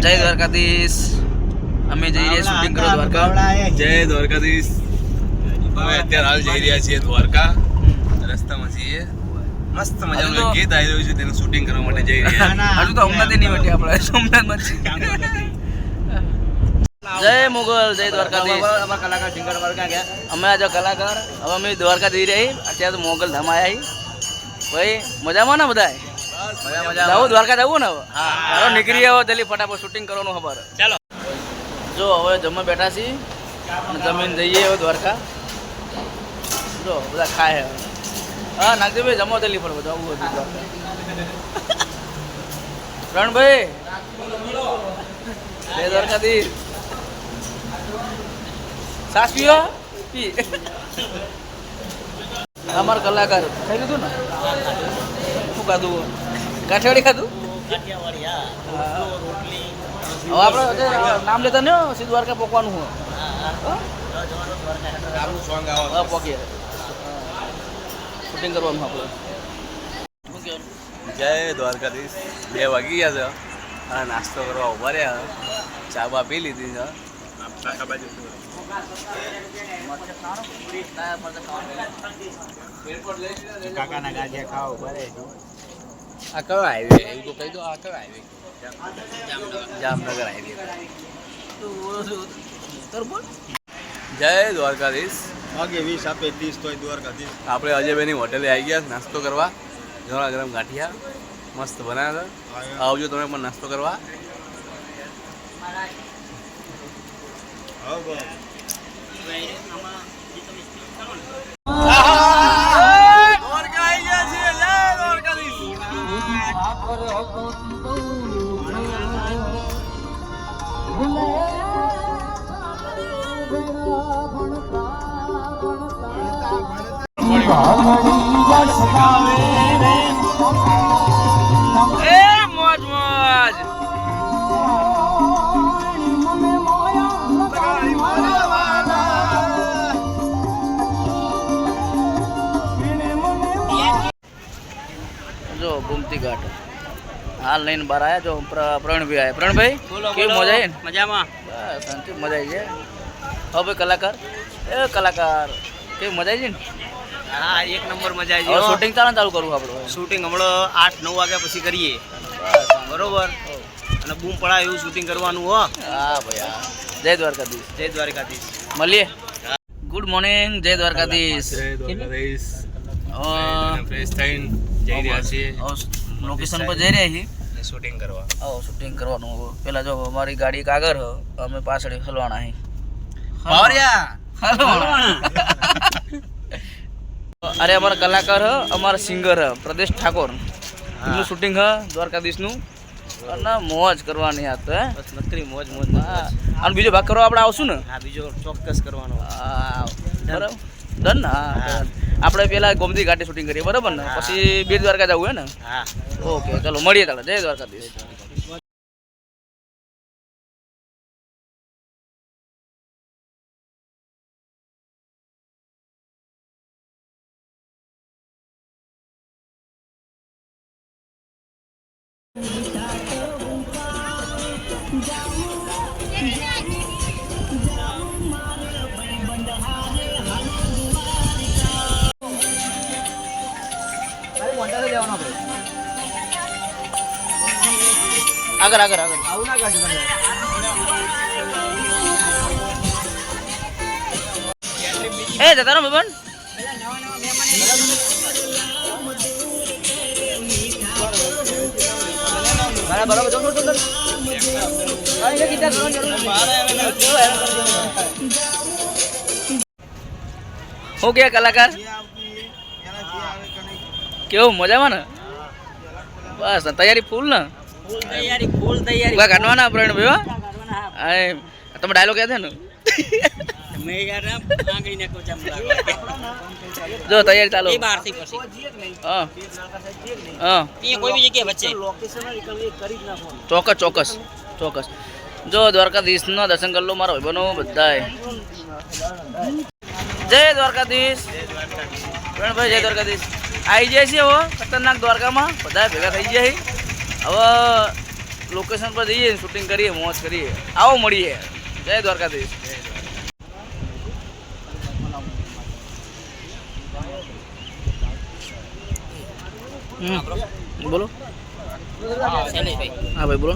જય દ્વારકાધીશ. અમે જઈ રહ્યા શૂટિંગ કરવા દ્વારકા. જય દ્વારકાધીશ. અમે અત્યારે હાલ જઈ રહ્યા છીએ દ્વારકા. રસ્તામાં છીએ. મસ્ત મજાનું ગીત આવી રહ્યું છે, તેનું શૂટિંગ કરવા માટે જઈ રહ્યા. હજુ તો અમદાવાદ નહીં વટી આપણે સોમનાથમાં છીએ. જય મુગલ, જય દ્વારકાધીશ. અમારા કલાકાર સિંગર દ્વારકા ગયા. અમે આજે કલાકાર, હવે અમે દ્વારકા જઈ રહી. અત્યારે તો મોગલ ધામ આવ્યા. ભાઈ મજામાં ને બધા? જાવું દ્વારકા જવું ને? હવે ચાલો નીકળી આવો જલ્દી ફટાફટ શૂટિંગ કરવાનું ખબર. ચાલો જો હવે જમવા બેઠા છીએ અને જમીન જઈએ હવે દ્વારકા. જો બધા ખાય હવે. હા નાગજીભાઈ જમો જલ્દી ફટો જવું હતું દ્વારકા. રણભાઈ જય દ્વારકાધીશ. સાસ પીવો પી. અમારા કલાકાર ખાઈ લીધું ને? શું ખાધું? કાઠિયાવાડી ખાધું? હવે આપણે નામ લેતા ને સીધું દ્વારકા પોકવાનું હોય. પોકીએ શૂટિંગ કરવાનું આપણે. જય દ્વારકાધીશ. 2 વાગી ગયા છે અને નાસ્તો કરવા ઉભા રહ્યા. ચા બા પી લીધી છે. કાકાના ગાજિયા ખાઓ બરે. આ કયો હાઈવે? એવું તો કહી દો. આ કયો હાઈવે? જામનગર હાઈવે. જય દ્વારકાધીશ. વાગે 20 આપે 30 તોય દ્વારકાધીશ. આપણે અજયભાઈની હોટેલે આવી ગયા નાસ્તો કરવા. ગરમ ગરમ ગાંઠિયા મસ્ત બનાવ્યા છે. આવજો તમે પણ નાસ્તો કરવા. મોજ મોજ. જો ગુમતી ઘાટ હાલ લઈને બહાર આવ્યા. જો પ્રવીણભાઈ આવ્યા. પ્રવીણભાઈ કેવી મજા આવી ને? મજામાં. બસ શાંતિ મજા આવી છે. હવે ભાઈ કલાકાર કલાકાર કેવી મજા આવી છે ને? હા એક નંબર મજા આવી હવે ગઈ. શૂટિંગ ચાલુ કરવું આપણે. શૂટિંગ હમણાં 8-9 વાગ્યા પછી કરીએ બરોબર. અને બૂમ પડાય એવું શૂટિંગ કરવાનું હો. હા ભાઈ હા. જય દ્વારકાધીશ. જય દ્વારકાધીશ. મળીએ. Good morning. જય દ્વારકાધીશ. જય દ્વારકાધીશ. હવે ફ્રેશ થઈને જઈ રહ્યા છીએ લોકેશન પર જઈ રહ્યા છીએ શૂટિંગ કરવા. શૂટિંગ કરવાનું. પેલા જો અમારી ગાડી એક આગળ અમે પાછળ હલવાના અહીં. અરે અમારા કલાકાર અમારા સિંગર પ્રદેશ ઠાકોર એમનું શૂટિંગ દ્વારકાધીશનું અને મોજ કરવાની આ તો. બસ નકરી મોજ મોજ. હા અને બીજો ભાગ કરવા આપણે આવશું ને? હા બીજો ચોક્કસ કરવાનો. હા બરાબર ડન ને? હા આપણે પેલા ગોમતી ઘાટે શૂટિંગ કરીએ બરાબર ને? પછી બેટ દ્વારકા જવું હે ને? હા ઓકે ચલો મળીએ તાલે. જય દ્વારકાધીશ. આગળ આગળ આગળ આવું ના કાઢી તમે. એ જતા રહો ભાઈ. બરાબર હું કે કલાકાર કેવું મજામાં ને? બસ તૈયારી ફૂલ ને? ફૂલ તૈયારી. કાઢવાના પ્રવીણભાઈ. તમે ડાયલોગ કહે છે ને? જો તૈયારી ચાલો. હા હા ચોક્કસ ચોક્કસ ચોક્કસ. જો દ્વારકાધીશના દર્શન કરી લો મારા ભાઈબંધો બધાય. જય દ્વારકાધીશ. પ્રવીણભાઈ જય દ્વારકાધીશ. આવી જાય છે હવે ખતરનાક દ્વારકામાં બધા ભેગા થઈ જાય. હવે લોકેશન પર જઈએ શૂટિંગ કરીએ મોજ કરીએ. આવો મળીએ. જય દ્વારકાધીશ. બોલો. હા ભાઈ બોલો.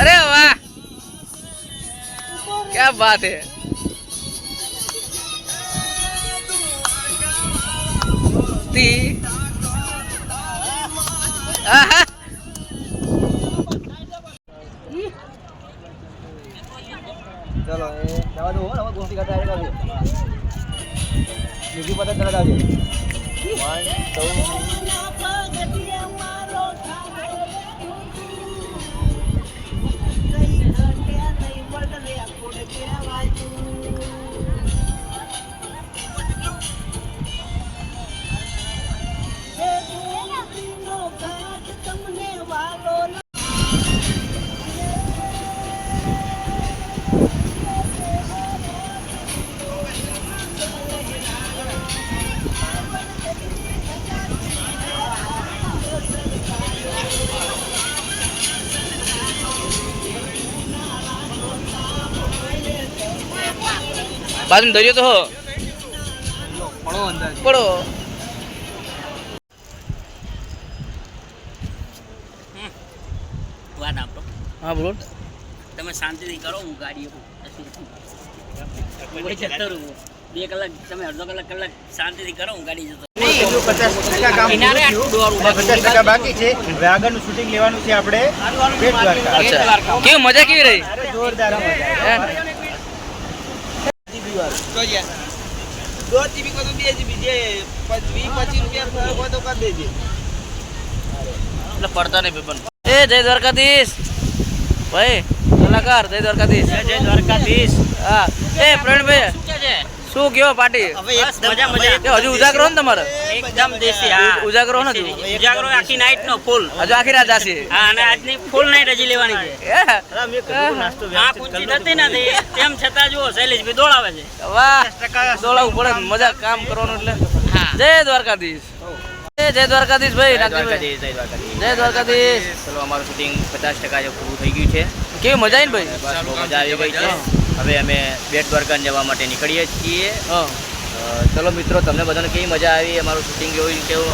અરે વાહ क्या बात है. आहा. चलो ये दवा दो ना घूमती करता है बीजी पता चला जाओ 1 2 बाद में दरियो तो हो પડો અંદર पड़ो. વાત આપો हाँ बोलो. તમે શાંતિથી કરો હું ગાડી હું જતો રહું 2 કલાક તમે અડધો કલાક શાંતિથી કરો હું ગાડી જતો 50% કામ પૂરું થયું. 50% બાકી છે. હવે આગળનું શૂટિંગ લેવાનું છે આપણે બેટ દ્વારકા. अच्छा क्यों मजा क्यों रही. અરે જોરદાર મજા. दो जीबी को तो 2 जीबी जे 20-25 रुपया को तो कर देजे એટલે પડતા નહીં પેપર. એ જય દ્વારકાધીશ ભાઈ કલાકાર જય દ્વારકાધીશ. जय द्वारकाधीश હા એ પ્રવીણભાઈ શું કયો પાર્ટી હવે મજા મજા કે હજુ ઉજાગરો ને તમારે એકદમ દેશી હા ઉજાગરો ને હજુ ઉજાગરો આખી નાઈટ નો ફૂલ હજુ આખી રાત જાશે. હા અને આજની ફૂલ નાઈટ હજી લેવાની છે એ આ પૂંચી નથી નથી તેમ છતાં જુઓ શૈલેષભાઈ દોડાવે છે વાહ દોડાવવું પડે મજા કામ કરવાનું એટલે. જય દ્વારકાધીશ. જય દ્વારકાધીશ ભાઈ નાગજીભાઈ. જય દ્વારકાધીશ. ચલો અમારું શૂટિંગ 50% જે પૂરું થઈ ગયું છે કેવી મજા આવી ને ભાઈ. બસ બહુ મજા આવી ગઈ છે હવે અમે બેટ દ્વારકા જવા માટે નીકળીએ છીએ હા ચલો મિત્રો તમને બધાને કેવી મજા આવી અમારું શૂટિંગ જોયું કેવું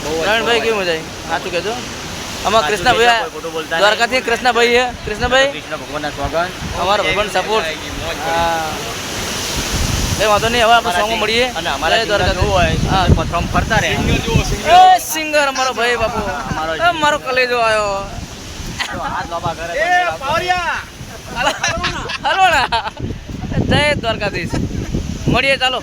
બહુ પ્રવીણભાઈ કેવી મજા આવી સાચું કહેજો. આમાં સાચું કૃષ્ણભાઈ કહેજો, કોઈ ખોટું બોલતા દ્વારકાથી કૃષ્ણભાઈ છે. કૃષ્ણભાઈ કૃષ્ણ ભગવાનના સ્વાગત અમારો ભગવાન સપોર્ટ. હા એ વાંધો નહીં હવે આપણે સોંગ મળીએ અને અમારા જય દ્વારકાધીશ. જોવું હોય હા. તો પરફોર્મ કરતા રહે એ સિંગર અમારો ભાઈ બાપુ મારો કલેજો આવ્યો. હાથ લોબા કરે હલો ના જય દ્વારકાધીશ મળીએ ચાલો.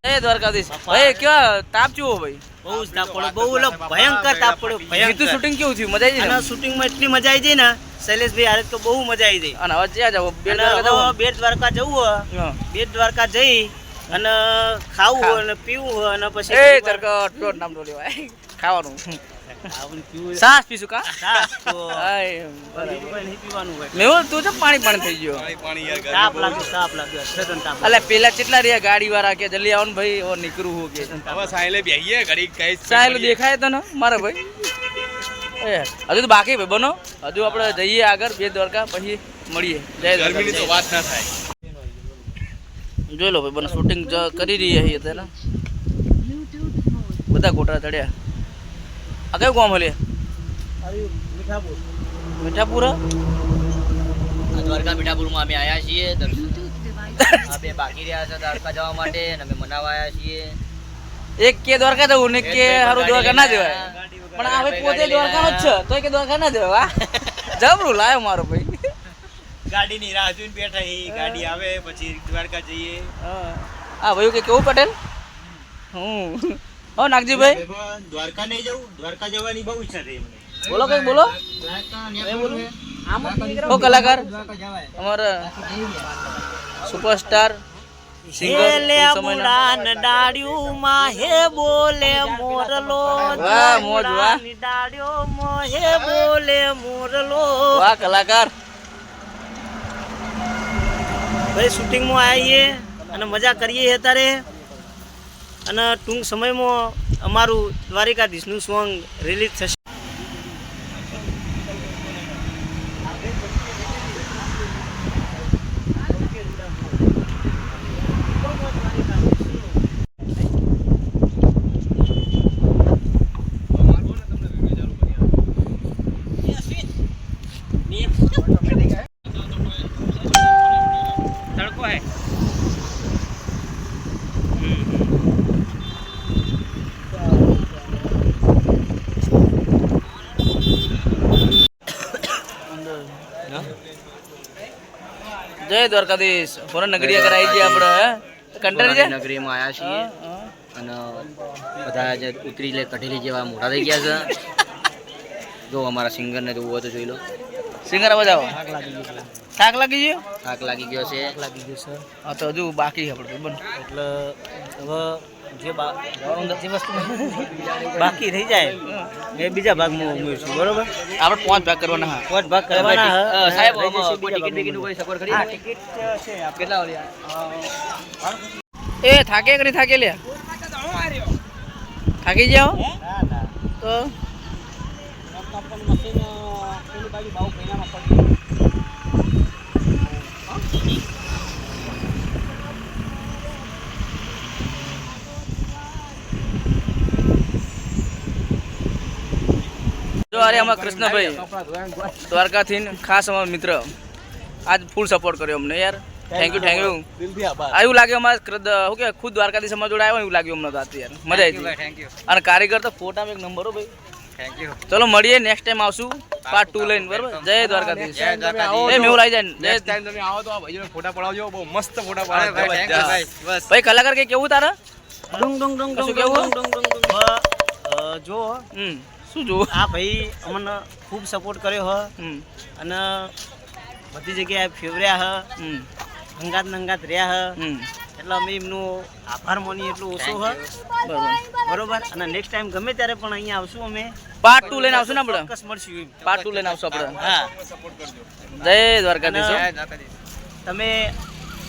જય દ્વારકાધીશ ભાઈ કેવા તાપ ચુવો ભાઈ. બહુ જ તાપ પડ્યો બહુ ઓલો ભયંકર તાપ પડ્યો ભયંકર શૂટિંગ કેવું થયું મજા આવી અને ને. શૂટિંગમાં એટલી મજા આવી ગઈ ને શૈલેષભાઈ હારે તો બહુ મજા આવી ગઈ અને હવે ક્યાં જાવ બે અને દ્વારકા હવે જવું બેટ દ્વારકા જવું હોય હા. બેટ દ્વારકા જઈ અને ખાવું હોય અને પીવું હોય અને પછી એ તરકટ પેટ નામ નો લેવાય ખાવાનું આપણે પીવું સાસ પીશું કા છાશ તો આય બીજું કંઈ નહીં પીવાનું હોય મેહુલ તું તો પાણી થઈ ગયો. તાપ લાગ્યો સદન તાપ અલે પેલા કેટલા રહ્યા ગાડી વાળા કે જલ્દી આવો ને ભાઈ ઓ નીકળું હું કે હવે સાયલે બેહીએ ઘડી કઈ સાહેલ દેખાય તો ને મારા ભાઈ એ હજુ તો બાકી ભાઈ બનો હજુ આપણે જઈએ આગળ બે દ્વારકા પછી મળીએ. જય ગરમીની તો દ્વારકા. વાત ના થાય જોઈ લો ભાઈ બને શૂટિંગ કરી રહી છીએ અત્યારે બધા કોટરા ચડ્યા. આ કયું ગામ હલે મીઠાપુર. દ્વારકા મીઠાપુરમાં અમે આવ્યા છીએ આ બે બાકી રહ્યા છે દ્વારકા જવા માટે અને અમે મનાવા આવ્યા છીએ એક કે દ્વારકા જવું ને કે સારું દ્વારકા ના જવાય પણ આ ભાઈ પોતે દ્વારકાનો જ છે તો કે દ્વારકા ના જવાય. વાહ જબરું લાયો મારો ભાઈ. ગાડીની રાહ જોઈને બેઠા એ ગાડી આવે પછી દ્વારકા જઈએ. હા ભાઈ કે કેવું પટેલ હો નાગજીભાઈ દ્વારકા નહીં જવું દ્વારકા જવાની બહુ ઈચ્છા થઈ મને. બોલો કઈ બોલો ઓ કલાકાર અમારા સુપરસ્ટાર હેલે મુરાન ડાળ્યું માં હે બોલે મોરલો વાહ મોજ વાહ ડાળ્યો માં હે બોલે મોરલો વાહ કલાકાર. ભાઈ શૂટિંગમાં આવીએ અને મજા કરીએ અત્યારે અને ટૂંક સમયમાં અમારું દ્વારિકાધીશનું સોંગ રિલીઝ થશે જય દ્વારકાધીશ ફોરન નગરીયા કરાઈ ગયા આપણે કંટાળી જાય નગરીમાં આવ્યા છીએ હા. અને બધા જે ઉતરી લે કઢેલી જેવા મોટા થઈ ગયા છે. જો અમારા સિંગરને જોવું હોય તો જોઈ લો. સિંગર અવાજ આવો થાક લાગી ગયો થાક લાગી ગયો છે. હા તો હજુ બાકી છે આપણે બન એટલે હવે જે વસ્તુ બાકી રહી જાય એ બીજા ભાગમાં ઉમેરશું. બરોબર, આપણે 5 ભાગ કરવાના હા 5 ભાગ કરવાના હે. સાહેબ રહી જશે કોઈ બીજા ટિકિટ બિકિટ ભાગમાં. કોઈ સગવડ હા, કરી ટિકિટ છે કેટલા વાળી એ થાકે કરી થાકે લે થાકી જાઓ તો જો અરે અમારા કૃષ્ણભાઈ દ્વારકાથી ખાસ અમારા મિત્ર આજ ફૂલ સપોર્ટ કર્યો અમને યાર. થેન્ક યુ એવું લાગે અમારે શું કે ખુદ દ્વારકાથી સમાજ જોડે આવ્યો એવું લાગ્યું અમને તો આથી યાર મજા આવી અને કારીગર તો ફોટામાં એક નંબર હો ભાઈ. ચલો મળીએ નેક્સ્ટ ટાઈમ આવશું પાર્ટ 2 લઈને બરાબર. જય દ્વારકાધીશ. એ મેહુલ આવી જાય નેક્સ્ટ ટાઈમ તમે આવો તો આ ભાઈઓને ફોટા પડાવજો. બહુ મસ્ત ફોટા પડાવજો. ભાઈ કલાકાર કઈ કેવું તારે ડુંગ ડુંગ ડુંગ કશું ડુંગ કેવું? ડુંગ ડુંગ ડુંગ. જો શું જોવું આ ભાઈ અમને ખૂબ સપોર્ટ કર્યો હ અને બધી જગ્યાએ ફેવર્યા હ, હંગાત નંગાત રહ્યા હ. એટલે અમે એમનો આભાર માનીએ એટલું ઓછો હ. બરોબર. અને નેક્સ્ટ ટાઈમ ગમે ત્યારે પણ અહીંયા આવશું અમે પાર્ટ 2 લઈને આવશું ને આપણે ચોક્કસ મળશું એમ. પાર્ટ 2 લઈને આવશું આપણે. હા, જય દ્વારકાધીશ હો. તમે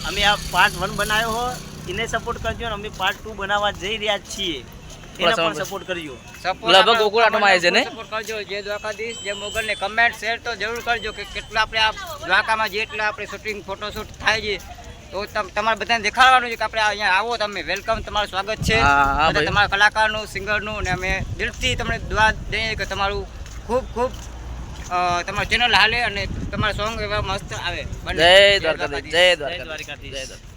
અમે આ પાર્ટ 1 બનાવ્યો હો એને સપોર્ટ કરજો અને અમે પાર્ટ 2 બનાવવા જઈ રહ્યા છીએ એને પણ સપોર્ટ કરજો. લગભગ ગોકુળ આટોમાં આવે છે ને સપોર્ટ કરજો. જય દ્વારકાધીશ, જય મોગલને કમેન્ટ શેર તો જરૂર કરજો કે કેટલા આપણે આ દ્વારકામાં જેટલા આપણે શૂટિંગ ફોટોશૂટ થાય છે તો તમારે બધાને દેખાડવાનું છે કે આપણે અહીંયા આવો, તમે વેલકમ, તમારું સ્વાગત છે. હા, બધા ભાઈ. તમારા કલાકારનું, સિંગરનું, અને અમે દિલથી તમને દુઆ દઈએ કે તમારું ખૂબ ખૂબ તમારું ચેનલ હાલે અને તમારા સોંગ એવા મસ્ત આવે. બંને. જય દ્વારકાધીશ. જય દ્વારકાધીશ. જય દ્વારકાધીશ.